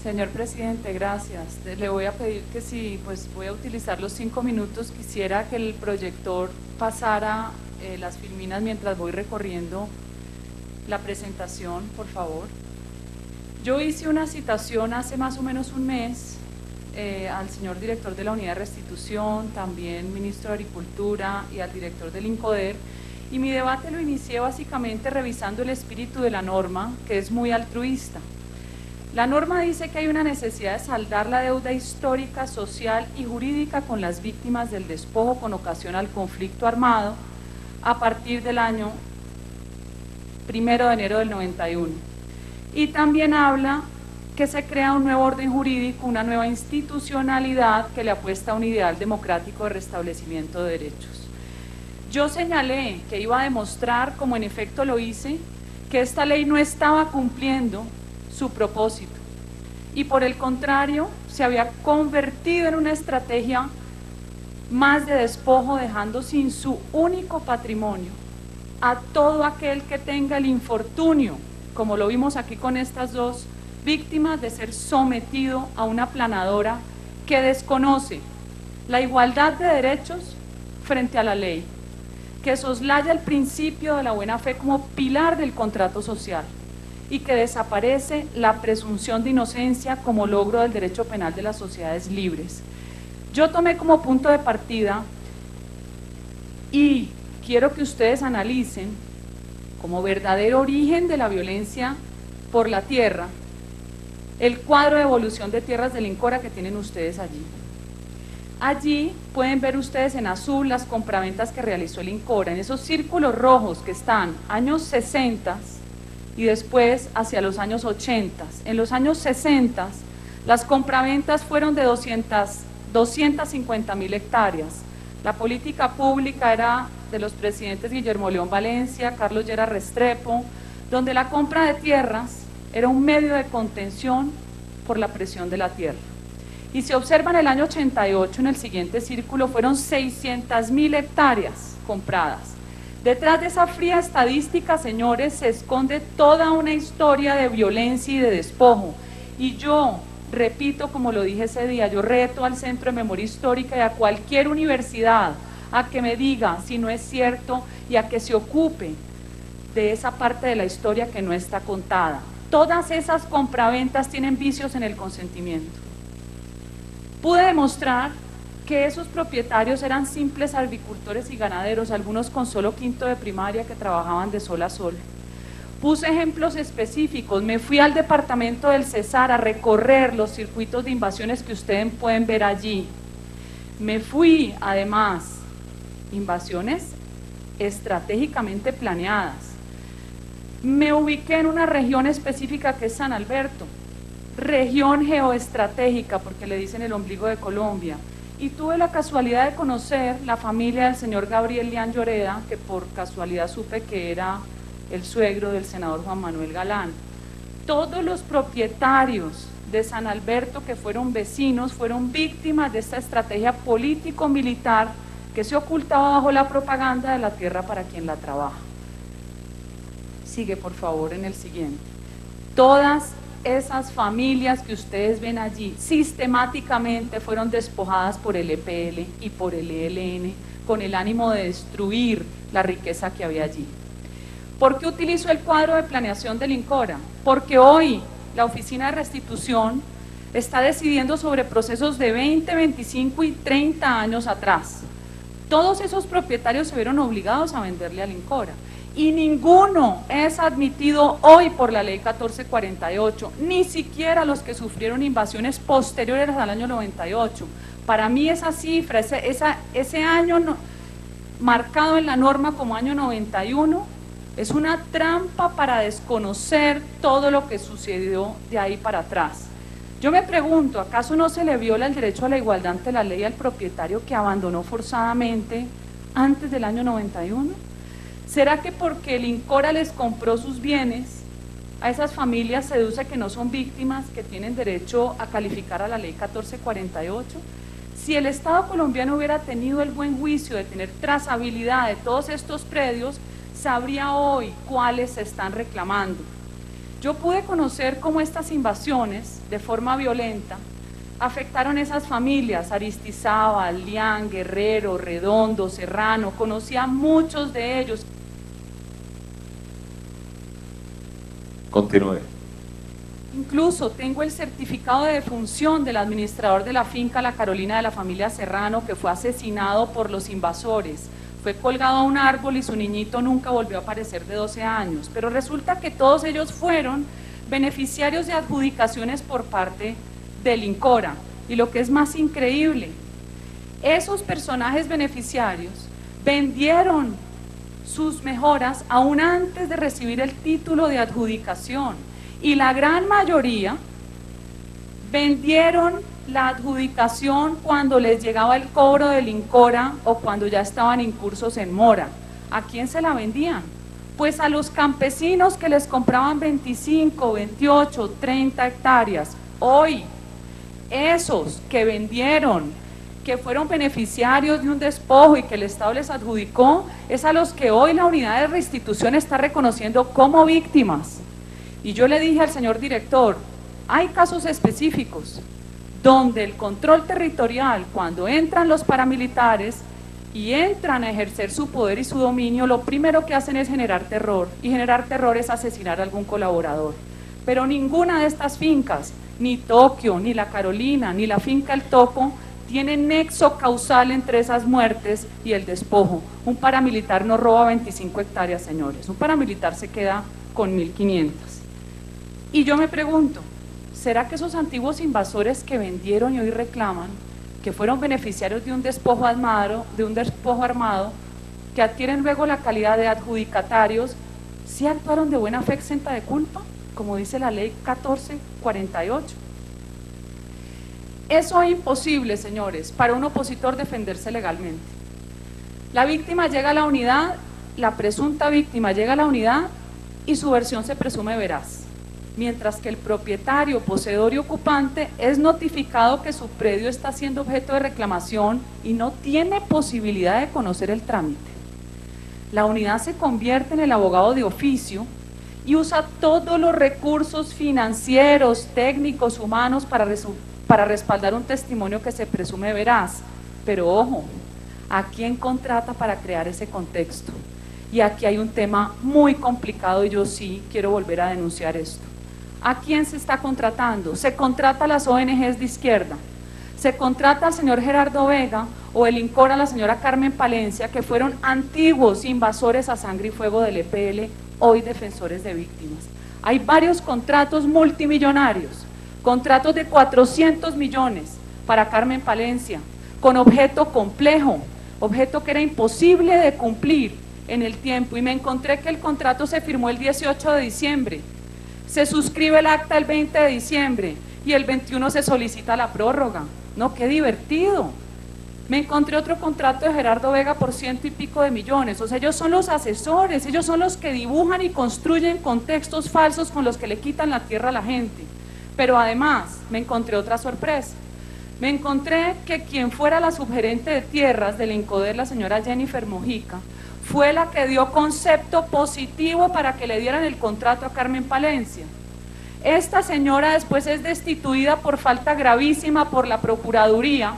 Señor presidente, gracias. Le voy a pedir que si voy a utilizar los 5 minutos, quisiera que el proyector pasara las filminas mientras voy recorriendo la presentación, por favor. Yo hice una citación hace más o menos un mes al señor director de la Unidad de Restitución, también ministro de Agricultura y al director del INCODER, y mi debate lo inicié básicamente revisando el espíritu de la norma, que es muy altruista. La norma dice que hay una necesidad de saldar la deuda histórica, social y jurídica con las víctimas del despojo con ocasión al conflicto armado a partir del año 1 de enero del 91. Y también habla que se crea un nuevo orden jurídico, una nueva institucionalidad que le apuesta a un ideal democrático de restablecimiento de derechos. Yo señalé que iba a demostrar, como en efecto lo hice, que esta ley no estaba cumpliendo su propósito y por el contrario se había convertido en una estrategia más de despojo, dejando sin su único patrimonio a todo aquel que tenga el infortunio, como lo vimos aquí con estas dos víctimas, de ser sometido a una aplanadora que desconoce la igualdad de derechos frente a la ley, que soslaya el principio de la buena fe como pilar del contrato social y que desaparece la presunción de inocencia como logro del derecho penal de las sociedades libres. Yo tomé como punto de partida y quiero que ustedes analicen como verdadero origen de la violencia por la tierra el cuadro de evolución de tierras del INCORA que tienen ustedes allí. Allí pueden ver ustedes en azul las compraventas que realizó el INCORA, en esos círculos rojos que están años 60 y después hacia los años 80. En los años 60 las compraventas fueron de 250.000 hectáreas. La política pública era de los presidentes Guillermo León Valencia, Carlos Lleras Restrepo, donde la compra de tierras era un medio de contención por la presión de la tierra. Y se observa en el año 88, en el siguiente círculo, fueron 600.000 hectáreas compradas. Detrás de esa fría estadística, señores, se esconde toda una historia de violencia y de despojo. Y yo repito, como lo dije ese día, yo reto al Centro de Memoria Histórica y a cualquier universidad a que me diga si no es cierto y a que se ocupe de esa parte de la historia que no está contada. Todas esas compraventas tienen vicios en el consentimiento. Pude demostrar que esos propietarios eran simples agricultores y ganaderos, algunos con solo quinto de primaria que trabajaban de sol a sol. Puse ejemplos específicos, me fui al departamento del Cesar a recorrer los circuitos de invasiones que ustedes pueden ver allí. Me fui, además, invasiones estratégicamente planeadas. Me ubiqué en una región específica que es San Alberto, región geoestratégica, porque le dicen el ombligo de Colombia. Y tuve la casualidad de conocer la familia del señor Gabriel Lian Lloreda, que por casualidad supe que era el suegro del senador Juan Manuel Galán. Todos los propietarios de San Alberto que fueron vecinos fueron víctimas de esta estrategia político-militar que se ocultaba bajo la propaganda de la tierra para quien la trabaja. Sigue por favor en el siguiente. Todas esas familias que ustedes ven allí sistemáticamente fueron despojadas por el EPL y por el ELN con el ánimo de destruir la riqueza que había allí. ¿Por qué utilizo el cuadro de planeación del INCORA? Porque hoy la Oficina de Restitución está decidiendo sobre procesos de 20, 25 y 30 años atrás. Todos esos propietarios se vieron obligados a venderle al INCORA. Y ninguno es admitido hoy por la ley 1448, ni siquiera los que sufrieron invasiones posteriores al año 98. Para mí esa cifra, ese año marcado en la norma como año 91, es una trampa para desconocer todo lo que sucedió de ahí para atrás. Yo me pregunto, ¿acaso no se le viola el derecho a la igualdad ante la ley al propietario que abandonó forzadamente antes del año 91? ¿Será que porque el INCORA les compró sus bienes, a esas familias se deduce que no son víctimas, que tienen derecho a calificar a la ley 1448? Si el Estado colombiano hubiera tenido el buen juicio de tener trazabilidad de todos estos predios, sabría hoy cuáles se están reclamando. Yo pude conocer cómo estas invasiones, de forma violenta, afectaron esas familias, Aristizábal, Lián, Guerrero, Redondo, Serrano, conocí a muchos de ellos. Continúe. Incluso tengo el certificado de defunción del administrador de la finca La Carolina de la familia Serrano, que fue asesinado por los invasores. Fue colgado a un árbol y su niñito nunca volvió a aparecer, de 12 años. Pero resulta que todos ellos fueron beneficiarios de adjudicaciones por parte del INCORA. Y lo que es más increíble, esos personajes beneficiarios vendieron sus mejoras aún antes de recibir el título de adjudicación, y la gran mayoría vendieron la adjudicación cuando les llegaba el cobro del INCORA o cuando ya estaban incursos en mora. ¿A quién se la vendían? Pues a los campesinos que les compraban 25, 28, 30 hectáreas. Hoy, esos que vendieron, que fueron beneficiarios de un despojo y que el Estado les adjudicó, es a los que hoy la unidad de restitución está reconociendo como víctimas. Y yo le dije al señor director, hay casos específicos donde el control territorial, cuando entran los paramilitares y entran a ejercer su poder y su dominio, lo primero que hacen es generar terror, y generar terror es asesinar a algún colaborador. Pero ninguna de estas fincas, ni Tokio, ni La Carolina, ni la finca El Toco, tiene nexo causal entre esas muertes y el despojo. Un paramilitar no roba 25 hectáreas, señores. Un paramilitar se queda con 1.500. Y yo me pregunto, ¿será que esos antiguos invasores que vendieron y hoy reclaman, que fueron beneficiarios de un despojo armado, que adquieren luego la calidad de adjudicatarios, sí actuaron de buena fe exenta de culpa, como dice la ley 1448? Eso es imposible, señores, para un opositor defenderse legalmente. La víctima llega a la unidad, la presunta víctima llega a la unidad y su versión se presume veraz, mientras que el propietario, poseedor y ocupante es notificado que su predio está siendo objeto de reclamación y no tiene posibilidad de conocer el trámite. La unidad se convierte en el abogado de oficio y usa todos los recursos financieros, técnicos, humanos para respaldar un testimonio que se presume veraz. Pero ojo, ¿a quién contrata para crear ese contexto? Y aquí hay un tema muy complicado y yo sí quiero volver a denunciar esto. ¿A quién se está contratando? Se contrata a las ONGs de izquierda, se contrata al señor Gerardo Vega o el INCORA a la señora Carmen Palencia, que fueron antiguos invasores a sangre y fuego del EPL, hoy defensores de víctimas. Hay varios contratos multimillonarios, contratos de 400 millones para Carmen Palencia, con objeto complejo, objeto que era imposible de cumplir en el tiempo, y me encontré que el contrato se firmó el 18 de diciembre, se suscribe el acta el 20 de diciembre y el 21 se solicita la prórroga. No, qué divertido. Me encontré otro contrato de Gerardo Vega por 100 y pico de millones. O sea, ellos son los asesores, ellos son los que dibujan y construyen contextos falsos con los que le quitan la tierra a la gente. Pero además me encontré otra sorpresa. Me encontré que quien fuera la subgerente de tierras del INCODER, la señora Jennifer Mojica, fue la que dio concepto positivo para que le dieran el contrato a Carmen Palencia. Esta señora después es destituida por falta gravísima por la Procuraduría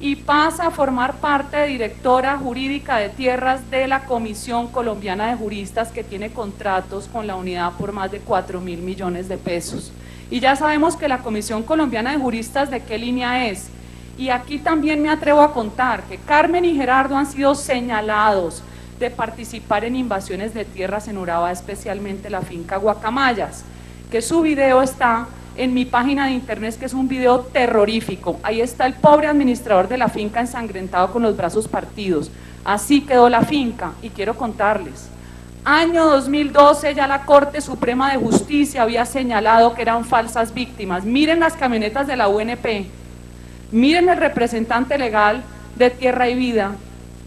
y pasa a formar parte de directora jurídica de tierras de la Comisión Colombiana de Juristas, que tiene contratos con la unidad por más de 4.000 millones de pesos. Y ya sabemos que la Comisión Colombiana de Juristas de qué línea es. Y aquí también me atrevo a contar que Carmen y Gerardo han sido señalados de participar en invasiones de tierras en Urabá, especialmente la finca Guacamayas, que su video está en mi página de internet, que es un video terrorífico. Ahí está el pobre administrador de la finca ensangrentado con los brazos partidos. Así quedó la finca. Y quiero contarles, año 2012 ya la Corte Suprema de Justicia había señalado que eran falsas víctimas. Miren las camionetas de la UNP, miren el representante legal de Tierra y Vida,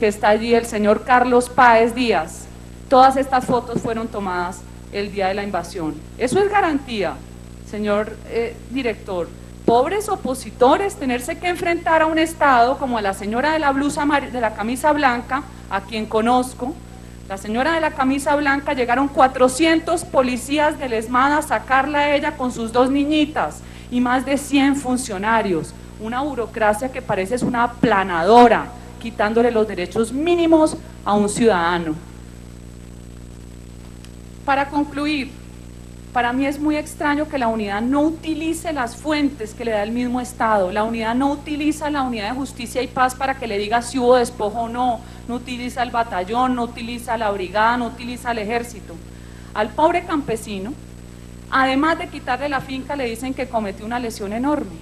que está allí, el señor Carlos Páez Díaz. Todas estas fotos fueron tomadas el día de la invasión. Eso es garantía, señor director. Pobres opositores, tenerse que enfrentar a un Estado como a la señora de la blusa de la camisa blanca, a quien conozco, La señora de la camisa blanca, llegaron 400 policías del ESMAD a sacarla a ella con sus 2 niñitas y más de 100 funcionarios. Una burocracia que parece es una aplanadora, quitándole los derechos mínimos a un ciudadano. Para concluir, para mí es muy extraño que la unidad no utilice las fuentes que le da el mismo Estado. La unidad no utiliza la unidad de justicia y paz para que le diga si hubo despojo o no. No utiliza el batallón, no utiliza la brigada, no utiliza el ejército. Al pobre campesino, además de quitarle la finca, le dicen que cometió una lesión enorme,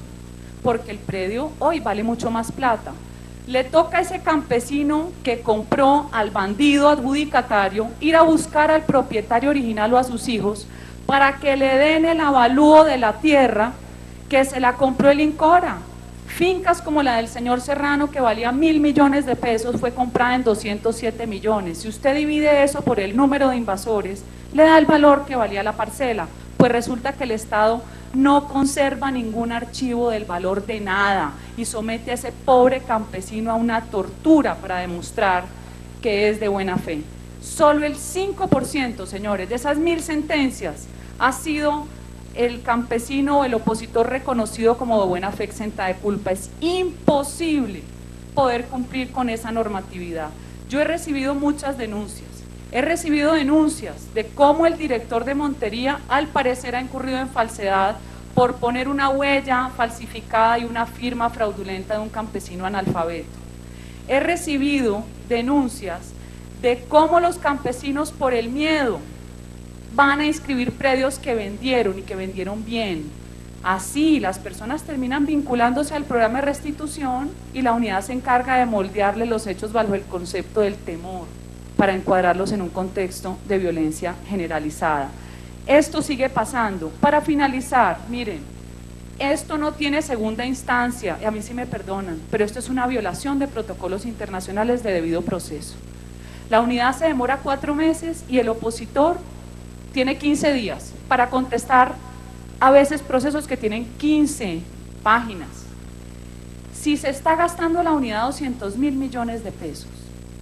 porque el predio hoy vale mucho más plata. Le toca a ese campesino que compró al bandido adjudicatario ir a buscar al propietario original o a sus hijos para que le den el avalúo de la tierra que se la compró el INCORA. Fincas como la del señor Serrano, que valía 1.000 millones de pesos, fue comprada en 207 millones. Si usted divide eso por el número de invasores, le da el valor que valía la parcela. Pues resulta que el Estado no conserva ningún archivo del valor de nada y somete a ese pobre campesino a una tortura para demostrar que es de buena fe. Solo el 5%, señores, de esas 1.000 sentencias ha sido el campesino o el opositor reconocido como de buena fe exenta de culpa. Es imposible poder cumplir con esa normatividad. Yo he recibido muchas denuncias. He recibido denuncias de cómo el director de Montería al parecer ha incurrido en falsedad por poner una huella falsificada y una firma fraudulenta de un campesino analfabeto. He recibido denuncias de cómo los campesinos por el miedo van a inscribir predios que vendieron y que vendieron bien. Así las personas terminan vinculándose al programa de restitución y la unidad se encarga de moldearle los hechos bajo el concepto del temor, para encuadrarlos en un contexto de violencia generalizada. Esto sigue pasando. Para finalizar, miren, esto no tiene segunda instancia, y a mí sí me perdonan, pero esto es una violación de protocolos internacionales de debido proceso. La unidad se demora 4 meses y el opositor tiene 15 días para contestar a veces procesos que tienen 15 páginas. Si se está gastando la unidad 200.000 millones de pesos,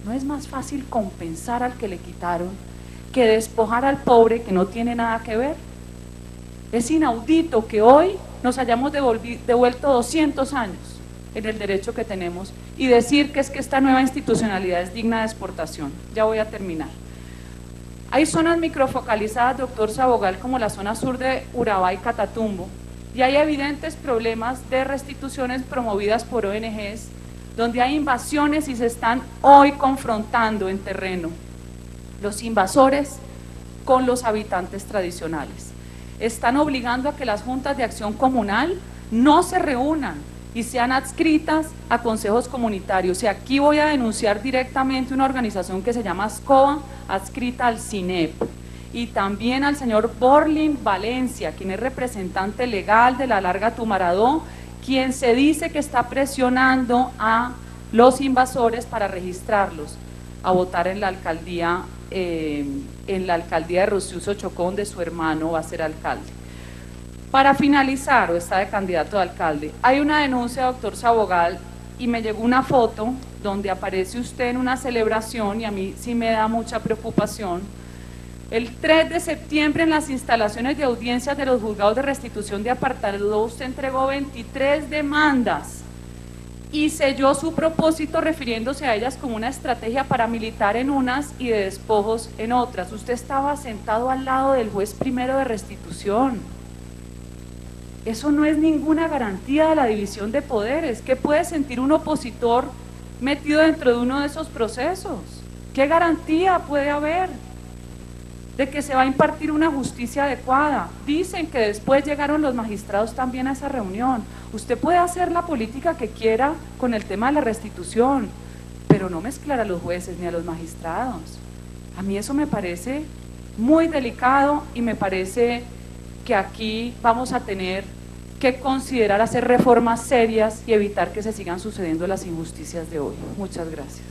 ¿no es más fácil compensar al que le quitaron que despojar al pobre que no tiene nada que ver? Es inaudito que hoy nos hayamos devuelto 200 años en el derecho que tenemos y decir que es que esta nueva institucionalidad es digna de exportación. Ya voy a terminar. Hay zonas microfocalizadas, doctor Sabogal, como la zona sur de Urabá y Catatumbo, y hay evidentes problemas de restituciones promovidas por ONGs, donde hay invasiones y se están hoy confrontando en terreno los invasores con los habitantes tradicionales. Están obligando a que las juntas de acción comunal no se reúnan y sean adscritas a consejos comunitarios. Y aquí voy a denunciar directamente una organización que se llama ASCOA, adscrita al CINEP, y también al señor Borlin Valencia, quien es representante legal de la Larga Tumaradó, quien se dice que está presionando a los invasores para registrarlos a votar en la alcaldía de Rociuso Chocó, donde su hermano va a ser alcalde. Para finalizar, o está de candidato a alcalde, hay una denuncia, doctor Sabogal, y me llegó una foto donde aparece usted en una celebración y a mí sí me da mucha preocupación. El 3 de septiembre en las instalaciones de audiencias de los juzgados de restitución de apartado usted entregó 23 demandas y selló su propósito refiriéndose a ellas como una estrategia paramilitar en unas y de despojos en otras. Usted estaba sentado al lado del juez primero de restitución. Eso no es ninguna garantía de la división de poderes. ¿Qué puede sentir un opositor metido dentro de uno de esos procesos? ¿Qué garantía puede haber de que se va a impartir una justicia adecuada? Dicen que después llegaron los magistrados también a esa reunión. Usted puede hacer la política que quiera con el tema de la restitución, pero no mezclar a los jueces ni a los magistrados. A mí eso me parece muy delicado y me parece que aquí vamos a tener que considerar hacer reformas serias y evitar que se sigan sucediendo las injusticias de hoy. Muchas gracias.